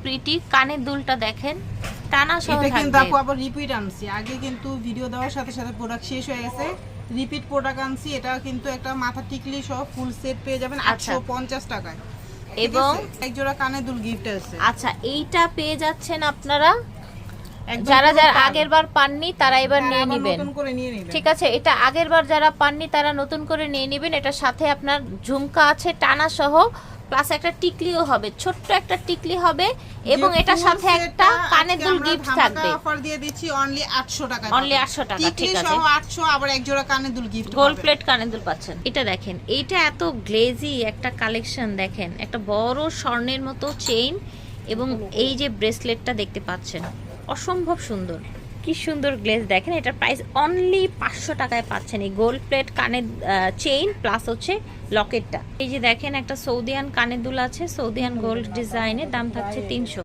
Pretty. কানের দুলটা দেখেন টানা সহ এটা কিন্তু থাকবে। আপু আবার রিপিট আনছি, আগে কিন্তু ভিডিও দেওয়ার সাথে সাথে প্রোডাক্ট শেষ হয়ে গেছে, রিপিট প্রোডাক্ট আনছি। এটা কিন্তু একটা মাথা টিকলি সহ ফুল সেট পেয়ে যাবেন আচ্ছা। 850 টাকায়। এবং এক জোড়া কানের দুল গিফট আছে। আচ্ছা এইটা পেয়ে যাচ্ছেন আপনারা, একদম যারা পুরো যারা পাল। আগের বার পাননি তারা এবার তারা নিয়ে আবার নেবেন। নতুন করে নিয়ে নেবেন। ঠিক আছে, এটা আগের বার যারা পাননি তারা নতুন করে নিয়ে নেবেন। এটার সাথে আপনার ঝুমকা আছে টানা সহ, প্লাস একটা টিকলিও হবে, ছোট্ট একটা টিকলি হবে, এবং এটার সাথে একটা কানের দুল গিফট থাকবে। অফার দিয়ে দিচ্ছি অনলি 800 টাকা। অনলি 800 টাকা, ঠিক আছে। সহ 800, আবার এক জোড়া কানের দুল গিফট গোল্ড প্লেট কানের দুল পাচ্ছেন। এটা দেখেন, এইটা এত গ্লেজি একটা কালেকশন। দেখেন একটা বড় স্বর্ণের মতো চেইন, এবং এই যে ব্রেসলেটটা দেখতে পাচ্ছেন অসম্ভব সুন্দর, কি সুন্দর গ্লেজ। দেখেন এটার প্রাইস অনলি 500 টাকায় পাচ্ছেন এই গোল্ড প্লেট কানের চেইন প্লাস হচ্ছে লকেটটা। এই যে দেখেন একটা সৌদিয়ান কানের দুল আছে, সৌদিয়ান গোল্ড ডিজাইনের, দাম থাকছে 300।